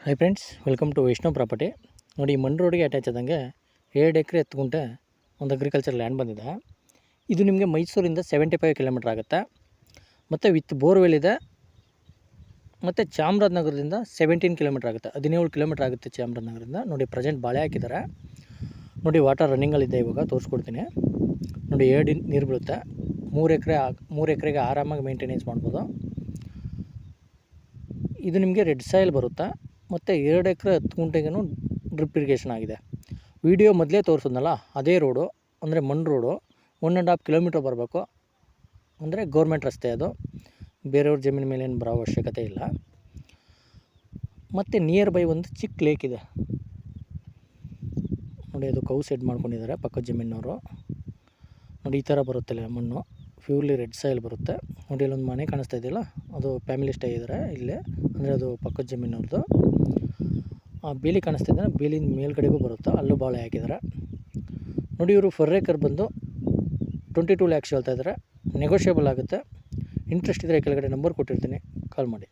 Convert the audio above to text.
Hi friends, welcome to Vaishnav property. ನೋಡಿ, ಮಣ್ ರೋಡಿಗೆ ಅಟ್ಯಾಚ್ ಆದಂಗೆ 2 ಎಕರೆ 10 ಗುಂಟೆ ಒಂದು ಅಗ್ರಿಕಲ್ಚರ್ ಲ್ಯಾಂಡ್ ಬಂದಿದೆ. ಇದು ನಿಮಗೆ ಮೈಸೂರಿಂದ 75 ಕಿಲೋಮೀಟ್ರ್ ಆಗುತ್ತೆ, ಮತ್ತು ವಿತ್ ಬೋರ್ವೆಲ್ ಇದೆ. ಮತ್ತು ಚಾಮರಾಜನಗರದಿಂದ 17 ಕಿಲೋಮೀಟ್ರ್ ಆಗುತ್ತೆ, 17 ಕಿಲೋಮೀಟ್ರ್ ಆಗುತ್ತೆ ಚಾಮರಾಜನಗರದಿಂದ. ನೋಡಿ, ಪ್ರೆಸೆಂಟ್ ಬಾಳೆ ಹಾಕಿದ್ದಾರೆ. ನೋಡಿ, ವಾಟರ್ ರನ್ನಿಂಗಲ್ಲಿದೆ. ಇವಾಗ ತೋರಿಸ್ಕೊಡ್ತೀನಿ. ನೋಡಿ, 2 ನೀರು ಬೀಳುತ್ತೆ. 3 ಎಕರೆಗೆ ಆರಾಮಾಗಿ ಮೇಂಟೆನೆನ್ಸ್ ಮಾಡ್ಬೋದು. ಇದು ನಿಮಗೆ ರೆಡ್ ಸಾಯಿಲ್ ಬರುತ್ತೆ, ಮತ್ತು 2 ಎಕರೆ 10 ಗುಂಟೆಗೂ ಡ್ರಿಪ್ ಇರಿಗೇಷನ್ ಆಗಿದೆ. ವಿಡಿಯೋ ಮೊದಲೇ ತೋರಿಸಿದ್ನಲ್ಲ, ಅದೇ ರೋಡು, ಅಂದರೆ ಮಣ್ ರೋಡು. 1.5 ಕಿಲೋಮೀಟ್ರ್ ಬರಬೇಕು, ಅಂದರೆ ಗೌರ್ಮೆಂಟ್ ರಸ್ತೆ. ಅದು ಬೇರೆಯವ್ರ ಜಮೀನು ಮೇಲೆ ಏನು ಬರೋ ಅವಶ್ಯಕತೆ ಇಲ್ಲ. ಮತ್ತು ನಿಯರ್ ಬೈ ಒಂದು ಚಿಕ್ಕ ಲೇಕ್ ಇದೆ. ನೋಡಿ, ಅದು ಕೌ ಸೆಡ್ ಮಾಡ್ಕೊಂಡಿದ್ದಾರೆ ಪಕ್ಕದ ಜಮೀನವರು. ನೋಡಿ, ಈ ಥರ ಬರುತ್ತಲ್ಲ ಮಣ್ಣು, ಪ್ಯೂರ್ಲಿ ರೆಡ್ ಸಾಯಿಲ್ ಬರುತ್ತೆ. ನೋಡಿ, ಇಲ್ಲೊಂದು ಮನೆ ಕಾಣಿಸ್ತಾ ಇದೆಯಲ್ಲ, ಅದು ಫ್ಯಾಮಿಲಿ ಸ್ಟೇ ಇದ್ದಾರೆ ಇಲ್ಲೇ, ಅಂದರೆ ಅದು ಪಕ್ಕದ ಜಮೀನವ್ರದ್ದು. ಆ ಬೇಲಿ ಕಾಣಿಸ್ತಾ ಇದ್ದಾರೆ, ಬೇಲಿನ ಮೇಲ್ಗಡೆಗೂ ಬರುತ್ತೆ, ಅಲ್ಲೂ ಬಾಳೆ ಹಾಕಿದ್ದಾರೆ. ನೋಡಿ, ಇವರು ಫರ್ ಏಕರ್ ಬಂದು 22 ಲ್ಯಾಕ್ಸ್ ಹೇಳ್ತಾ ಇದ್ದಾರೆ. ನೆಗೋಷಿಯಬಲ್ ಆಗುತ್ತೆ. ಇಂಟ್ರೆಸ್ಟ್ ಇದ್ದರೆ ಕೆಳಗಡೆ ನಂಬರ್ ಕೊಟ್ಟಿರ್ತೀನಿ, ಕಾಲ್ ಮಾಡಿ.